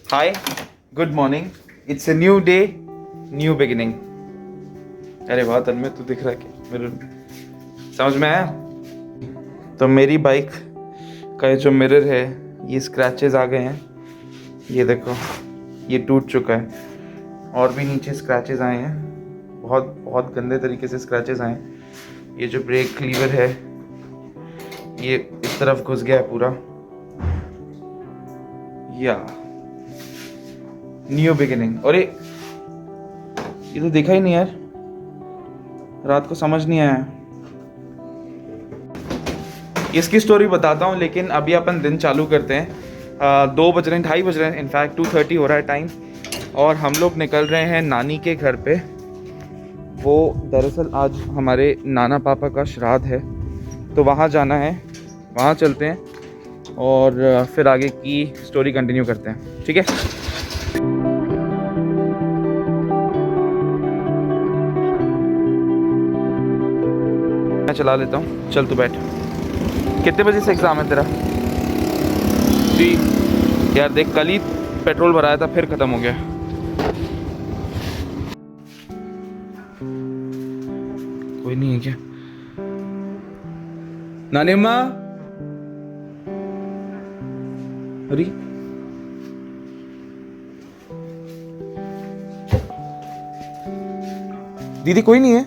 Hi, good morning. It's a new day, new beginning. अरे वाह तन्मय, तू दिख रहा है क्या मिरर में? समझ में आया? तो मेरी बाइक का ये जो मिरर है, ये स्क्रैचेस आ गए हैं। ये देखो, ये टूट चुका है और भी नीचे स्क्रैचेस आए हैं। बहुत बहुत गंदे तरीके से स्क्रैचेस आए हैं। ये जो ब्रेक लीवर है, ये इस तरफ घुस गया है पूरा। या न्यू बिगिनिंग। और ये तो देखा ही नहीं यार, रात को समझ नहीं आया। इसकी स्टोरी बताता हूँ, लेकिन अभी अपन दिन चालू करते हैं। 2 बज रहे हैं, 2:30 बज रहे हैं, इनफैक्ट 2:30 हो रहा है टाइम। और हम लोग निकल रहे हैं नानी के घर पे। वो दरअसल आज हमारे नाना पापा का श्राद्ध है, तो वहाँ जाना है। वहाँ चलते हैं और फिर आगे की स्टोरी कंटिन्यू करते हैं, ठीक है? मैं चला लेता हूँ, चल तू बैठ। कितने बजे से एग्ज़ाम है तेरा? 3। यार देख, कल ही पेट्रोल भराया था, फिर ख़त्म हो गया। कोई नहीं है क्या? नानी अम्मा, अरे दीदी कोई नहीं है?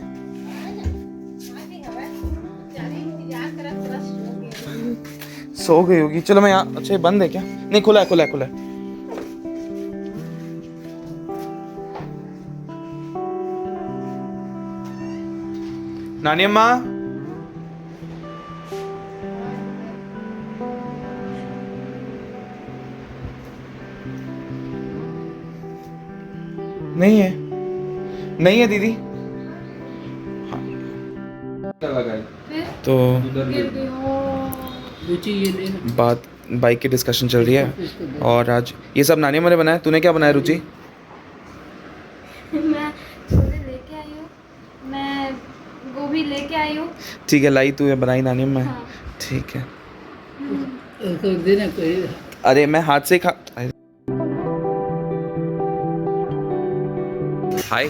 सो गई होगी। चलो मैं यहाँ, अच्छा ये बंद है क्या? नहीं, खुला है, खुला है, खुला है। नानी अम्मा, नहीं है, नहीं है दीदी। तो बात बाइक की डिस्कशन चल रही है। और आज ये सब नानी अम्मा ने बनाया। तूने क्या बनाया रुचि? मैं छोले लेके आई हूँ, मैं गोभी लेके आई हूँ। ठीक है, लाई तू, बनाई नानी अम्मा। हाँ। ठीक है। देना कोई। अरे मैं हाथ से खा। हाय,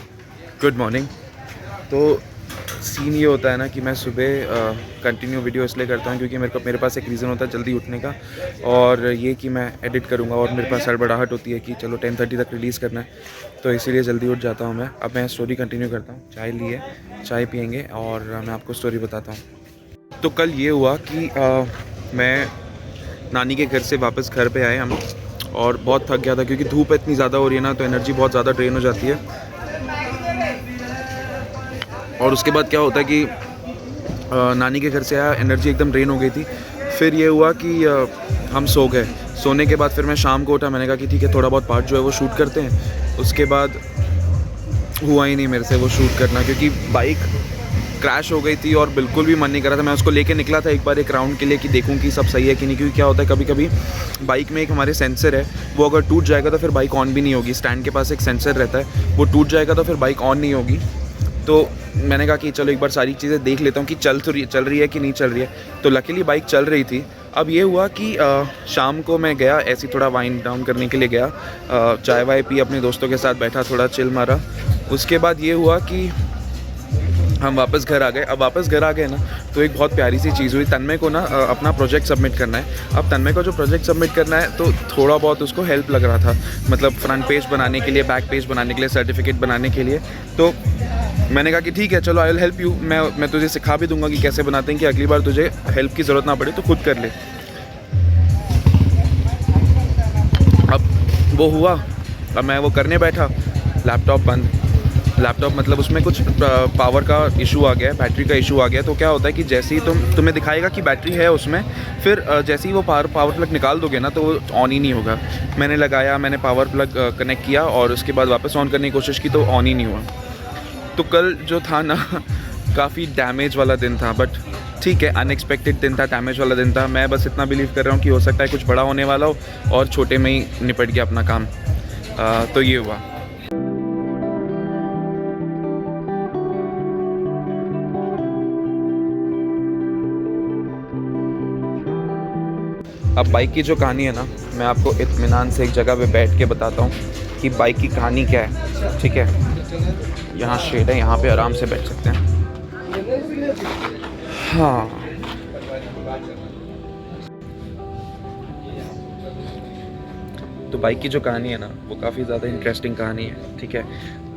गुड मॉर्निंग। तो सीन ये होता है ना कि मैं सुबह कंटिन्यू वीडियो इसलिए करता हूँ क्योंकि मेरे पास एक रीज़न होता है जल्दी उठने का, और ये कि मैं एडिट करूँगा और मेरे पास हड़बड़ाहट होती है कि चलो 10:30 तक रिलीज़ करना है, तो इसीलिए जल्दी उठ जाता हूँ मैं। अब मैं स्टोरी कंटिन्यू करता हूँ। चाय लिए, चाय पियेंगे और मैं आपको स्टोरी बताता हूँ। तो कल ये हुआ कि मैं नानी के घर से वापस घर पे आए हम, और बहुत थक गया था क्योंकि धूप इतनी ज़्यादा हो रही है ना, तो एनर्जी बहुत ज़्यादा ड्रेन हो जाती है। और उसके बाद क्या होता है कि नानी के घर से आया, एनर्जी एकदम ड्रेन हो गई थी। फिर ये हुआ कि हम सो गए। सोने के बाद फिर मैं शाम को उठा, मैंने कहा कि ठीक है थोड़ा बहुत पार्ट जो है वो शूट करते हैं। उसके बाद हुआ ही नहीं मेरे से वो शूट करना, क्योंकि बाइक क्रैश हो गई थी और बिल्कुल भी मन नहीं कर रहा था। मैं उसको लेके निकला था एक बार एक राउंड के लिए कि देखूं कि सब सही है कि नहीं, क्योंकि क्या होता है कभी कभी बाइक में एक हमारे सेंसर है, वो अगर टूट जाएगा तो फिर बाइक ऑन भी नहीं होगी। स्टैंड के पास एक सेंसर रहता है, वो टूट जाएगा तो फिर बाइक ऑन नहीं होगी। तो मैंने कहा कि चलो एक बार सारी चीज़ें देख लेता हूँ कि चल रही है कि नहीं चल रही है। तो लकीली बाइक चल रही थी। अब ये हुआ कि शाम को मैं गया ऐसे थोड़ा वाइंड डाउन करने के लिए गया, चाय वाय पी, अपने दोस्तों के साथ बैठा, थोड़ा चिल मारा। उसके बाद ये हुआ कि हम वापस घर आ गए। अब वापस घर आ गए ना, तो एक बहुत प्यारी सी चीज़ हुई। तन्मय को ना अपना प्रोजेक्ट सबमिट करना है। अब तन्मय को जो प्रोजेक्ट सबमिट करना है, तो थोड़ा बहुत उसको हेल्प लग रहा था, मतलब फ्रंट पेज बनाने के लिए, बैक पेज बनाने के लिए, सर्टिफिकेट बनाने के लिए। तो मैंने कहा कि ठीक है चलो, आई विल हेल्प यू। मैं तुझे सिखा भी दूंगा कि कैसे बनाते हैं, कि अगली बार तुझे हेल्प की ज़रूरत ना पड़े तो खुद कर ले। अब वो हुआ, अब मैं वो करने बैठा, लैपटॉप बंद। लैपटॉप मतलब उसमें कुछ पावर का इशू आ गया है, बैटरी का इशू आ गया। तो क्या होता है कि जैसे ही तुम्हें दिखाएगा कि बैटरी है उसमें, फिर जैसे ही वो पावर प्लग निकाल दोगे ना, तो वो ऑन ही नहीं होगा। मैंने लगाया, मैंने पावर प्लग कनेक्ट किया और उसके बाद वापस ऑन करने की कोशिश की तो ऑन ही नहीं हुआ। तो कल जो था ना काफ़ी डैमेज वाला दिन था, बट ठीक है, अनएक्सपेक्टेड दिन था, डैमेज वाला दिन था। मैं बस इतना बिलीव कर रहा हूँ कि हो सकता है कुछ बड़ा होने वाला हो और छोटे में ही निपट गया अपना काम। तो ये हुआ। अब बाइक की जो कहानी है ना, मैं आपको इत्मीनान से एक जगह पे बैठ के बताता हूँ कि बाइक की कहानी क्या है, ठीक है। यहाँ शेड है, यहाँ पे आराम से बैठ सकते हैं। हाँ, तो बाइक की जो कहानी है ना, वो काफ़ी ज़्यादा इंटरेस्टिंग कहानी है, ठीक है।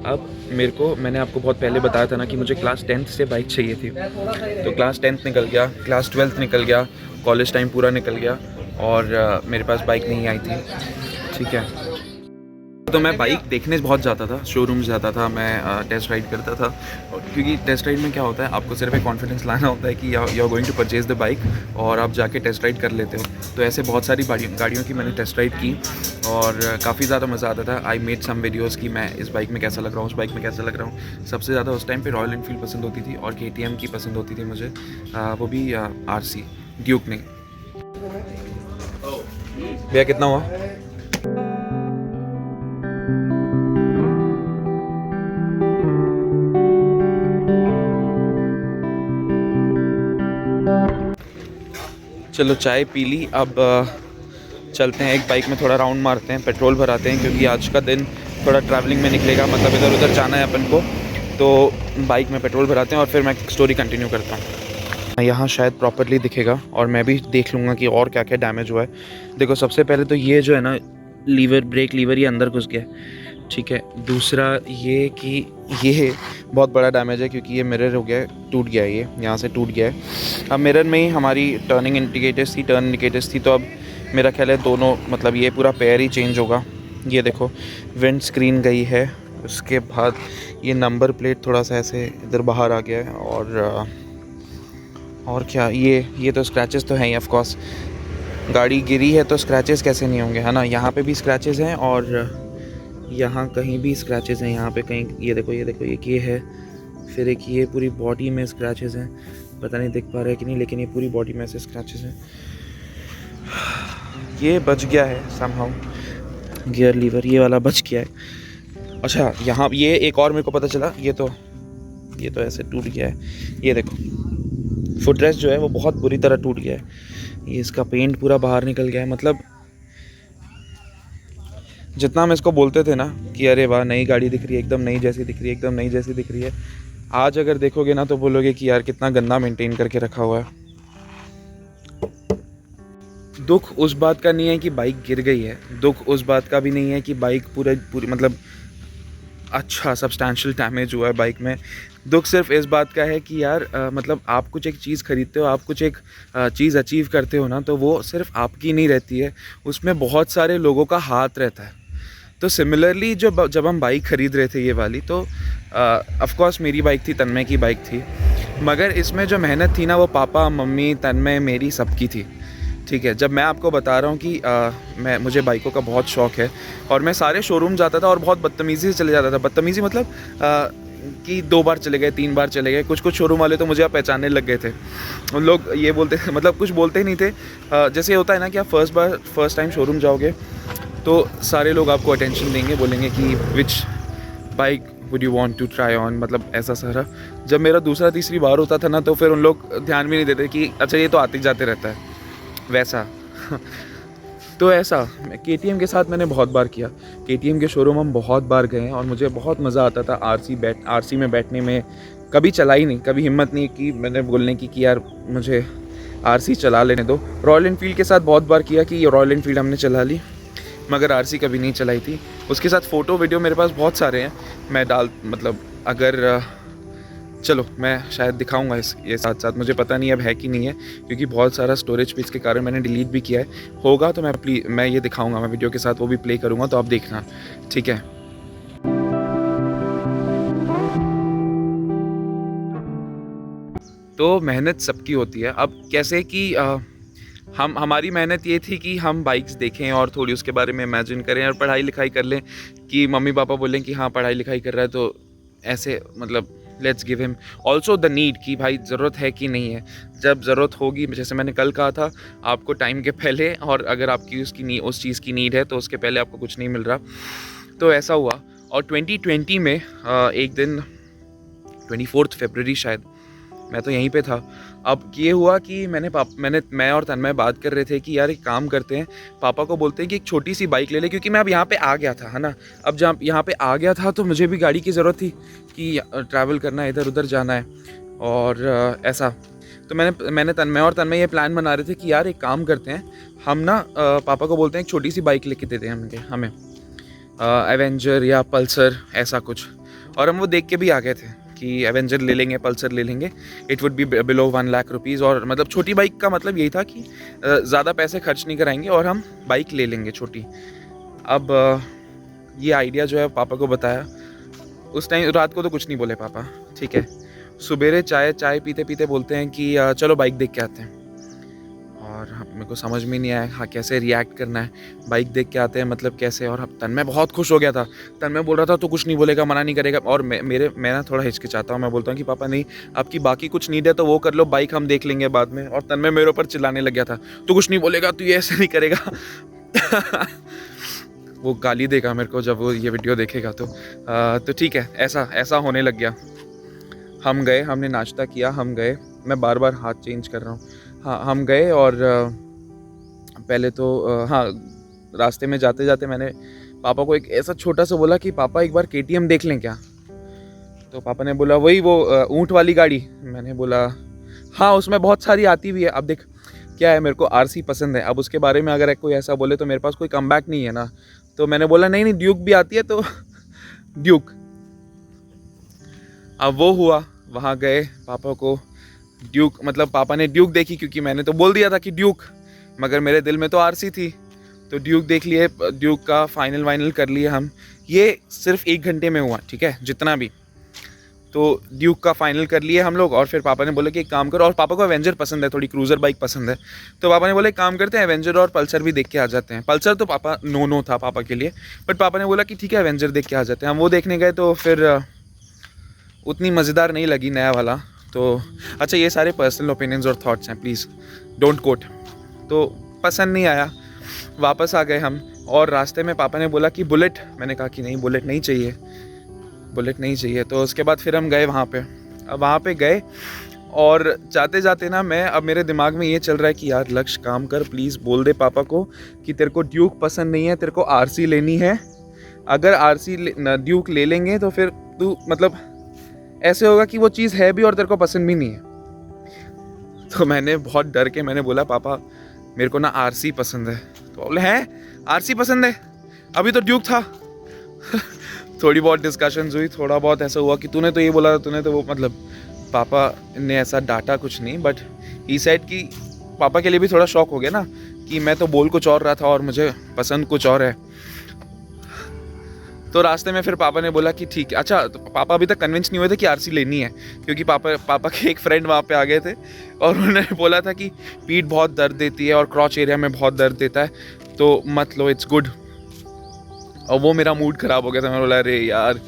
अब मैंने आपको बहुत पहले बताया था ना कि मुझे क्लास 10th से बाइक चाहिए थी। तो क्लास 10th निकल गया, क्लास 12th निकल गया, कॉलेज टाइम पूरा निकल गया और मेरे पास बाइक नहीं आई थी, ठीक है। तो मैं बाइक देखने बहुत जाता था, शोरूम जाता था, मैं टेस्ट राइड करता था। क्योंकि टेस्ट राइड में क्या होता है, आपको सिर्फ एक कॉन्फिडेंस लाना होता है कि you are going to purchase the bike और आप जाके टेस्ट राइड कर लेते हो। तो ऐसे बहुत सारी गाड़ियों की मैंने टेस्ट राइड की और काफ़ी ज़्यादा मज़ा आता था। आई मेड सम वीडियोज़ कि मैं इस बाइक में कैसा लग रहा हूँ, उस बाइक में कैसा लग रहा हूँ। सबसे ज़्यादा उस टाइम पर रॉयल एनफील्ड पसंद होती थी और KTM की पसंद होती थी मुझे, वो भी RC, ड्यूक नहीं। भैया कितना हुआ? चलो चाय पी ली, अब चलते हैं एक बाइक में थोड़ा राउंड मारते हैं, पेट्रोल भराते हैं, क्योंकि आज का दिन थोड़ा ट्रैवलिंग में निकलेगा, मतलब इधर उधर जाना है अपन को। तो बाइक में पेट्रोल भराते हैं और फिर मैं स्टोरी कंटिन्यू करता हूँ। यहाँ शायद प्रॉपरली दिखेगा और मैं भी देख लूँगा कि और क्या क्या डैमेज हुआ है। देखो, सबसे पहले तो ये जो है ना लीवर, ब्रेक लीवर, ये अंदर घुस गया है, ठीक है। दूसरा ये कि ये बहुत बड़ा डैमेज है क्योंकि ये मिरर हो गया है, टूट गया है, ये यहाँ से टूट गया है। अब मिरर में ही हमारी टर्न इंडिकेटर्स थी, तो अब मेरा ख्याल है दोनों, मतलब ये पूरा पेयर ही चेंज होगा। ये देखो, विंड स्क्रीन गई है, उसके बाद ये नंबर प्लेट थोड़ा सा ऐसे इधर बाहर आ गया है और क्या, ये तो स्क्रैचेस तो हैं ही, ऑफ कोर्स गाड़ी गिरी है तो स्क्रैचेस कैसे नहीं होंगे, है ना। यहाँ पे भी स्क्रैचेस हैं और यहाँ कहीं भी स्क्रैचेस हैं, यहाँ पे कहीं, ये देखो एक ये है, फिर एक ये पूरी बॉडी में स्क्रैचेस हैं, पता नहीं दिख पा रहा है कि नहीं, लेकिन ये पूरी बॉडी में ऐसे स्क्रैचेस हैं। ये बच गया है समहाउ, गियर लीवर ये वाला बच गया है। अच्छा, यहाँ ये एक और मेरे को पता चला, ये तो ऐसे टूट गया है। ये देखो, फुटरेस्ट जो है वो बहुत बुरी तरह टूट गया है, ये इसका पेंट पूरा बाहर निकल गया है। मतलब जितना हम इसको बोलते थे ना कि अरे वाह नई गाड़ी दिख रही है, एकदम नई जैसी दिख रही है, एकदम नई जैसी दिख रही है, आज अगर देखोगे ना तो बोलोगे कि यार कितना गंदा मेंटेन करके रखा हुआ है। दुख उस बात का नहीं है कि बाइक गिर गई है, दुख उस बात का भी नहीं है कि बाइक पूरी मतलब अच्छा सब्सटैंशियल डैमेज हुआ है बाइक में। दुख सिर्फ इस बात का है कि यार मतलब आप कुछ एक चीज़ खरीदते हो, आप कुछ एक चीज़ अचीव करते हो ना, तो वो सिर्फ आपकी नहीं रहती है, उसमें बहुत सारे लोगों का हाथ रहता है। तो सिमिलरली जब हम बाइक ख़रीद रहे थे ये वाली, तो ऑफ कोर्स मेरी बाइक थी, तन्मय की बाइक थी, मगर इसमें जो मेहनत थी ना वो पापा, मम्मी, तन्मय, मेरी सबकी थी, ठीक है। जब मैं आपको बता रहा हूँ कि मुझे बाइकों का बहुत शौक़ है और मैं सारे शोरूम जाता था और बहुत बदतमीज़ी से चले जाता था। बदतमीज़ी मतलब कि 2 बार चले गए, 3 बार चले गए। कुछ शोरूम वाले तो मुझे आप पहचानने लग गए थे, उन लोग ये बोलते मतलब कुछ बोलते ही नहीं थे। जैसे होता है ना कि आप फर्स्ट टाइम शोरूम जाओगे तो सारे लोग आपको अटेंशन देंगे, बोलेंगे कि which bike would you want to try on, मतलब ऐसा सारा। जब मेरा दूसरा तीसरी बार होता था ना तो फिर उन लोग ध्यान भी नहीं देते कि अच्छा ये तो आते जाते रहता है, वैसा। तो ऐसा KTM के साथ मैंने बहुत बार किया। KTM के शोरूम हम बहुत बार गए हैं और मुझे बहुत मज़ा आता था RC में बैठने में। कभी चला ही नहीं, कभी हिम्मत नहीं कि मैंने बोलने की कि यार मुझे RC चला लेने दो। रॉयल एनफील्ड के साथ बहुत बार किया कि ये रॉयल एनफील्ड हमने चला ली, मगर RC कभी नहीं चलाई थी। उसके साथ फ़ोटो वीडियो मेरे पास बहुत सारे हैं, मैं मतलब अगर चलो मैं शायद दिखाऊंगा ये साथ साथ, मुझे पता नहीं अब है कि नहीं है, क्योंकि बहुत सारा स्टोरेज स्पेस के कारण मैंने डिलीट भी किया है। होगा तो मैं ये दिखाऊंगा, मैं वीडियो के साथ वो भी प्ले करूंगा, तो आप देखना, ठीक है। तो मेहनत सबकी होती है। अब कैसे कि हमारी मेहनत ये थी कि हम बाइक्स देखें और थोड़ी उसके बारे में इमेजिन करें और पढ़ाई लिखाई कर लें, कि मम्मी पापा बोलें कि हाँ पढ़ाई लिखाई कर रहा है तो ऐसे, मतलब let's give him also the need कि भाई ज़रूरत है कि नहीं है। जब ज़रूरत होगी, जैसे मैंने कल कहा था आपको, टाइम के पहले, और अगर आपकी उस चीज़ की नीड है तो उसके पहले आपको कुछ नहीं मिल रहा। तो ऐसा हुआ। और 2020 में एक दिन 24 फरवरी शायद, मैं तो यहीं पे था। अब ये हुआ कि मैं और तन्मय बात कर रहे थे कि यार एक काम करते हैं, पापा को बोलते हैं कि एक छोटी सी बाइक ले ले, क्योंकि मैं अब यहाँ पे आ गया था, है ना। अब जब यहाँ पे आ गया था तो मुझे भी गाड़ी की ज़रूरत थी कि ट्रैवल करना है, इधर उधर जाना है और ऐसा। तो मैंने तन्मय ये प्लान बना रहे थे कि यार एक काम करते हैं, हम ना पापा को बोलते हैं एक छोटी सी बाइक लेके देते हैं हमें एवेंजर या पल्सर ऐसा कुछ। और हम वो देख के भी आ गए थे कि एवेंजर ले लेंगे, पल्सर ले लेंगे, it would be below 1 lakh rupees. और मतलब छोटी बाइक का मतलब यही था कि ज़्यादा पैसे खर्च नहीं कराएंगे और हम बाइक ले लेंगे छोटी। अब ये आइडिया जो है पापा को बताया, उस टाइम रात को तो कुछ नहीं बोले पापा, ठीक है। सुबेरे चाय पीते पीते बोलते हैं कि चलो बाइक देख के आते हैं। और मेरे को समझ में नहीं आया हाँ कैसे रिएक्ट करना है, बाइक देख के आते हैं मतलब कैसे। और तन्मय बहुत खुश हो गया था, तन्मय बोल रहा था तो कुछ नहीं बोलेगा, मना नहीं करेगा। और मैं ना थोड़ा हिचकिचाता हूँ, मैं बोलता हूँ कि पापा नहीं, आपकी बाकी कुछ नीड है तो वो कर लो, बाइक हम देख लेंगे बाद में। और तन्मय मेरे ऊपर चिल्लाने लग गया था, तो कुछ नहीं बोलेगा, तू ये ऐसे नहीं करेगा। वो गाली देगा मेरे को जब वो ये वीडियो देखेगा तो ठीक है, ऐसा होने लग गया। हम गए, हमने नाश्ता किया, हम गए, मैं बार बार हाथ चेंज कर रहा हूँ। हाँ, हम गए और पहले तो हाँ, रास्ते में जाते जाते मैंने पापा को एक ऐसा छोटा सा बोला कि पापा एक बार KTM देख लें क्या। तो पापा ने बोला वही वो ऊँट वाली गाड़ी। मैंने बोला हाँ, उसमें बहुत सारी आती भी है। अब देख क्या है, मेरे को RC पसंद है, अब उसके बारे में अगर कोई ऐसा बोले तो मेरे पास कोई कमबैक नहीं है ना। तो मैंने बोला नहीं ड्यूक भी आती है, तो ड्यूक। अब वो हुआ, वहाँ गए, पापा को ड्यूक मतलब पापा ने ड्यूक देखी, क्योंकि मैंने तो बोल दिया था कि ड्यूक, मगर मेरे दिल में तो RC थी। तो ड्यूक देख लिए, ड्यूक का फाइनल कर लिए हम। ये सिर्फ 1 घंटे में हुआ, ठीक है, जितना भी। तो ड्यूक का फाइनल कर लिए हम लोग। और फिर पापा ने बोला कि एक काम करो, और पापा को एवेंजर पसंद है, थोड़ी क्रूज़र बाइक पसंद है। तो पापा ने बोला एक काम करते हैं, एवेंजर और पल्सर भी देख के आ जाते हैं। पल्सर तो पापा नो था पापा के लिए, बट पापा ने बोला कि ठीक है एवेंजर देख के आ जाते हैं। हम वो देखने गए तो फिर उतनी मज़ेदार नहीं लगी नया वाला। तो अच्छा, ये सारे पर्सनल ओपिनियंस और थॉट्स हैं, प्लीज़ डोंट कोट। तो पसंद नहीं आया, वापस आ गए हम। और रास्ते में पापा ने बोला कि बुलेट, मैंने कहा कि नहीं बुलेट नहीं चाहिए, बुलेट नहीं चाहिए। तो उसके बाद फिर हम गए वहाँ पे। अब वहाँ पे गए और जाते जाते ना अब मेरे दिमाग में ये चल रहा है कि यार लक्ष्य काम कर, प्लीज़ बोल दे पापा को कि तेरे को ड्यूक पसंद नहीं है, तेरे को RC लेनी है। अगर ड्यूक ले लेंगे तो फिर तू मतलब ऐसे होगा कि वो चीज़ है भी और तेरे को पसंद भी नहीं है। तो मैंने बहुत डर के मैंने बोला पापा मेरे को ना RC पसंद है। तो बोले हैं RC पसंद है, अभी तो ड्यूक था। थोड़ी बहुत डिस्कशंस हुई, थोड़ा बहुत ऐसा हुआ कि तूने तो ये बोला था, तूने तो वो, मतलब पापा ने ऐसा डांटा कुछ नहीं, बट ही सेड कि पापा के लिए भी थोड़ा शौक हो गया ना कि मैं तो बोल कुछ और रहा था और मुझे पसंद कुछ और है। तो रास्ते में फिर पापा ने बोला कि ठीक है। अच्छा, तो पापा अभी तक कन्विंस नहीं हुए थे कि RC लेनी है, क्योंकि पापा के एक फ्रेंड वहाँ पे आ गए थे और उन्होंने बोला था कि पीठ बहुत दर्द देती है और क्रॉच एरिया में बहुत दर्द देता है, तो मत लो, इट्स गुड। और वो मेरा मूड ख़राब हो गया था। मैं बोला अरे यार,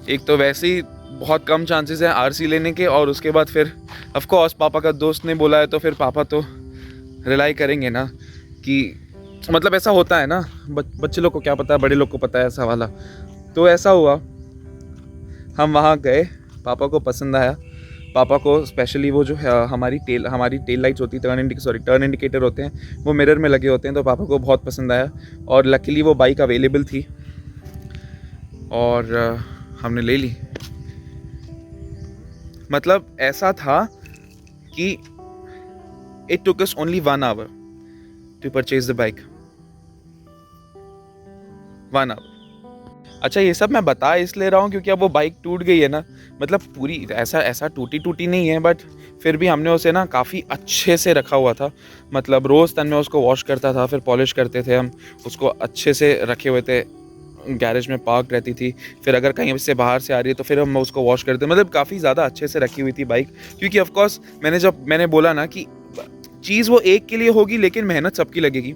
एक तो वैसे ही बहुत कम चांसेस हैं RC लेने के, और उसके बाद फिर ऑफ कोर्स पापा का दोस्त ने बोला है तो फिर पापा तो रिलाई करेंगे ना कि मतलब ऐसा होता है ना, बच्चे लोग को क्या पता है, बड़े लोग को पता है ऐसा वाला। तो ऐसा हुआ, हम वहाँ गए, पापा को पसंद आया। पापा को स्पेशली वो जो हमारी टेल लाइट्स होती है, टर्न इंडिकेटर होते हैं, वो मिरर में लगे होते हैं, तो पापा को बहुत पसंद आया। और लकीली वो बाइक अवेलेबल थी और हमने ले ली। मतलब ऐसा था कि it took us only 1 hour to purchase the bike, 1 hour। अच्छा, ये सब मैं बता इसलिए रहा हूँ क्योंकि अब वो बाइक टूट गई है ना, मतलब पूरी ऐसा टूटी नहीं है, बट फिर भी हमने उसे ना काफ़ी अच्छे से रखा हुआ था। मतलब रोज़ तन में उसको वॉश करता था, फिर पॉलिश करते थे हम उसको, अच्छे से रखे हुए थे, गैरेज में पार्क रहती थी। फिर अगर कहीं से बाहर से आ रही है तो फिर हम उसको वॉश करते, मतलब काफ़ी ज़्यादा अच्छे से रखी हुई थी बाइक। क्योंकि ऑफकोर्स मैंने बोला ना कि चीज़ वो एक के लिए होगी लेकिन मेहनत सबकी लगेगी।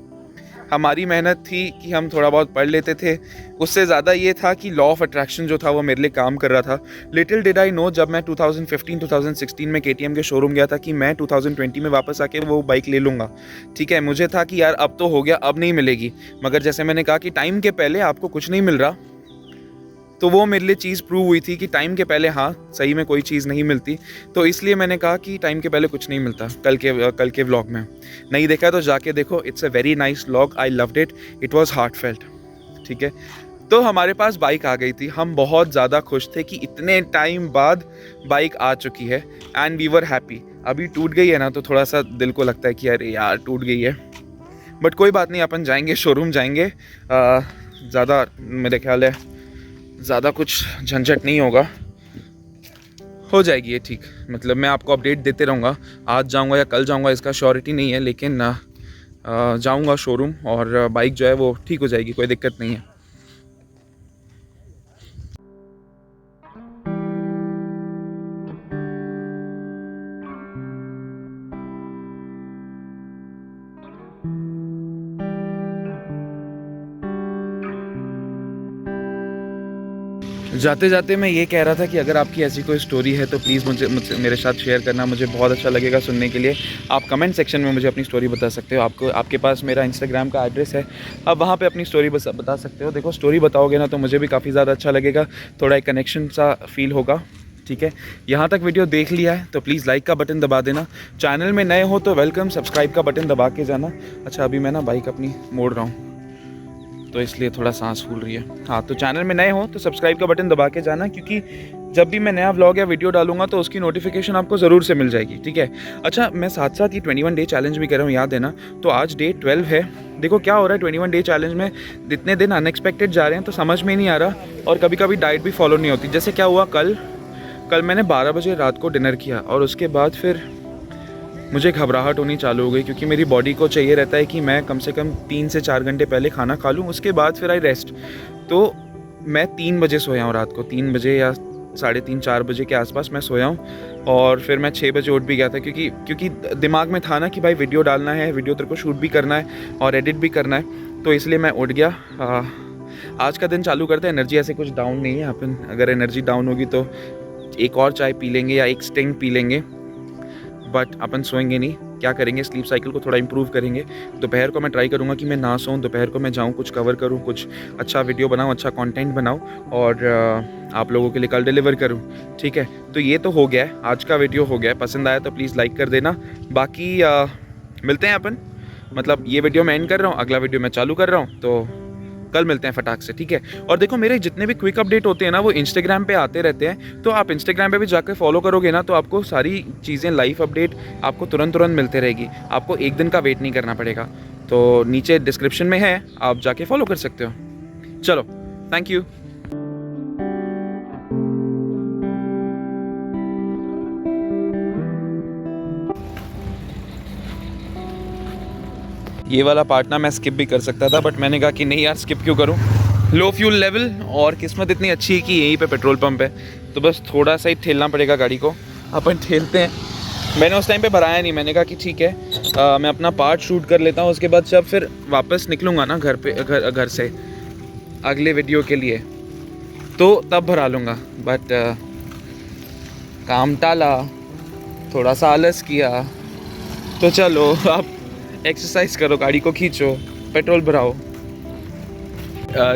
हमारी मेहनत थी कि हम थोड़ा बहुत पढ़ लेते थे, उससे ज़्यादा ये था कि लॉ ऑफ अट्रैक्शन जो था वो मेरे लिए काम कर रहा था। लिटिल डिड आई नो, जब मैं 2015-2016 में KTM के शोरूम गया था कि मैं 2020 में वापस आके वो बाइक ले लूँगा। ठीक है, मुझे था कि यार अब तो हो गया, अब नहीं मिलेगी। मगर जैसे मैंने कहा कि टाइम के पहले आपको कुछ नहीं मिल रहा, तो वो मेरे लिए चीज़ प्रूव हुई थी कि टाइम के पहले हाँ सही में कोई चीज़ नहीं मिलती। तो इसलिए मैंने कहा कि टाइम के पहले कुछ नहीं मिलता। कल के व्लॉग में नहीं देखा तो जाके देखो, it's a very nice vlog, I loved it, it was heartfelt. ठीक है, तो हमारे पास बाइक आ गई थी, हम बहुत ज़्यादा खुश थे कि इतने टाइम बाद बाइक आ चुकी है एंड वी वर हैप्पी। अभी टूट गई है ना तो थोड़ा सा दिल को लगता है कि अरे यार टूट गई है, बट कोई बात नहीं, अपन जाएंगे शोरूम जाएंगे। ज़्यादा मेरे ख्याल है ज़्यादा कुछ झंझट नहीं होगा, हो जाएगी ये ठीक। मतलब मैं आपको अपडेट देते रहूँगा, आज जाऊँगा या कल जाऊँगा इसका श्योरिटी नहीं है, लेकिन जाऊँगा शोरूम और बाइक जो है वो ठीक हो जाएगी, कोई दिक्कत नहीं है। जाते जाते मैं ये कह रहा था कि अगर आपकी ऐसी कोई स्टोरी है तो प्लीज़ मुझसे मेरे साथ शेयर करना, मुझे बहुत अच्छा लगेगा सुनने के लिए। आप कमेंट सेक्शन में मुझे अपनी स्टोरी बता सकते हो। आपके पास मेरा इंस्टाग्राम का एड्रेस है, आप वहाँ पे अपनी स्टोरी बता सकते हो। देखो स्टोरी बताओगे ना तो मुझे भी काफ़ी ज़्यादा अच्छा लगेगा, थोड़ा एक कनेक्शन सा फील होगा। ठीक है, यहाँ तक वीडियो देख लिया है तो प्लीज़ लाइक का बटन दबा देना। चैनल में नए हो तो वेलकम, सब्सक्राइब का बटन दबा के जाना। अच्छा अभी मैं ना बाइक अपनी मोड़ रहा हूँ तो इसलिए थोड़ा सांस फूल रही है। हाँ, तो चैनल में नए हो तो सब्सक्राइब का बटन दबा के जाना, क्योंकि जब भी मैं नया व्लॉग या वीडियो डालूंगा तो उसकी नोटिफिकेशन आपको ज़रूर से मिल जाएगी। ठीक है, अच्छा मैं साथ साथ ही 21 डे चैलेंज भी कर रहा हूँ, याद है ना। तो आज डे 12 है। देखो क्या हो रहा है 21 डे चैलेंज में, इतने दिन अनएक्सपेक्टेड जा रहे हैं तो समझ में नहीं आ रहा, और कभी कभी डाइट भी फॉलो नहीं होती। जैसे क्या हुआ कल मैंने 12 बजे रात को डिनर किया और उसके बाद फिर मुझे घबराहट होनी चालू हो गई, क्योंकि मेरी बॉडी को चाहिए रहता है कि मैं कम से कम 3 से 4 घंटे पहले खाना खा लूँ, उसके बाद फिर आई रेस्ट। तो मैं 3 बजे सोया हूँ रात को, 3 बजे या 3:30 4 बजे के आसपास मैं सोया हूँ, और फिर मैं 6 बजे उठ भी गया था, क्योंकि दिमाग में था ना कि भाई वीडियो डालना है, वीडियो तेरे को शूट भी करना है और एडिट भी करना है, तो इसलिए मैं उठ गया। आज का दिन चालू करते हैं। एनर्जी ऐसे कुछ डाउन नहीं है, अपन अगर एनर्जी डाउन होगी तो एक और चाय पी लेंगे या एक स्टिंग पी लेंगे, बट अपन सोएंगे नहीं। क्या करेंगे, स्लीप साइकिल को थोड़ा इंप्रूव करेंगे। दोपहर को मैं ट्राई करूँगा कि मैं ना सोऊं, दोपहर को मैं जाऊँ, कुछ कवर करूँ, कुछ अच्छा वीडियो बनाऊँ, अच्छा कंटेंट बनाऊँ और आप लोगों के लिए कल डिलीवर करूँ। ठीक है, तो ये तो हो गया है, आज का वीडियो हो गया है। पसंद आया तो प्लीज़ लाइक कर देना। बाकी मिलते हैं अपन, मतलब ये वीडियो मैं एंड कर रहा हूँ, अगला वीडियो मैं चालू कर रहा हूँ, तो कल मिलते हैं फटाक से। ठीक है, और देखो मेरे जितने भी क्विक अपडेट होते हैं ना वो इंस्टाग्राम पे आते रहते हैं, तो आप इंस्टाग्राम पे भी जाकर फॉलो करोगे ना तो आपको सारी चीज़ें लाइव अपडेट आपको तुरंत मिलते रहेगी, आपको एक दिन का वेट नहीं करना पड़ेगा। तो नीचे डिस्क्रिप्शन में है, आप जाके फॉलो कर सकते हो। चलो, थैंक यू। ये वाला पार्ट ना मैं स्किप भी कर सकता था, बट मैंने कहा कि नहीं यार स्किप क्यों करूं। लो फ्यूल लेवल और किस्मत इतनी अच्छी है कि यहीं पे पेट्रोल पंप है, तो बस थोड़ा सा ही ठेलना पड़ेगा गाड़ी को। अपन ठेलते हैं। मैंने उस टाइम पे भराया नहीं, मैंने कहा कि ठीक है मैं अपना पार्ट शूट कर लेता हूँ, उसके बाद जब फिर वापस निकलूँगा ना घर से अगले वीडियो के लिए तो तब भरा लूँगा, बट काम टाला, थोड़ा सा आलस किया। तो चलो आप एक्सरसाइज करो, गाड़ी को खींचो, पेट्रोल भराओ।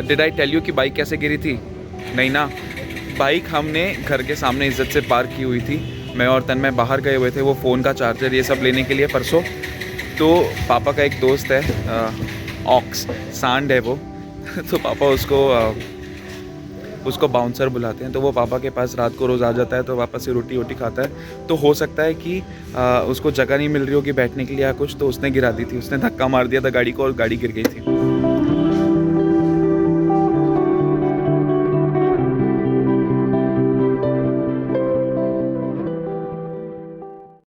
डिड आई टेल यू कि बाइक कैसे गिरी थी? नहीं ना, बाइक हमने घर के सामने इज्जत से पार्क की हुई थी। मैं और तन्मय बाहर गए हुए थे वो फ़ोन का चार्जर ये सब लेने के लिए परसों। तो पापा का एक दोस्त है ऑक्स सांड है वो तो पापा उसको बाउंसर बुलाते हैं, तो वो पापा के पास रात को रोज़ आ जाता है, तो वापस से रोटी वोटी खाता है। तो हो सकता है कि उसको जगह नहीं मिल रही होगी बैठने के लिए या कुछ, तो उसने गिरा दी थी, उसने धक्का मार दिया था गाड़ी को और गाड़ी गिर गई थी।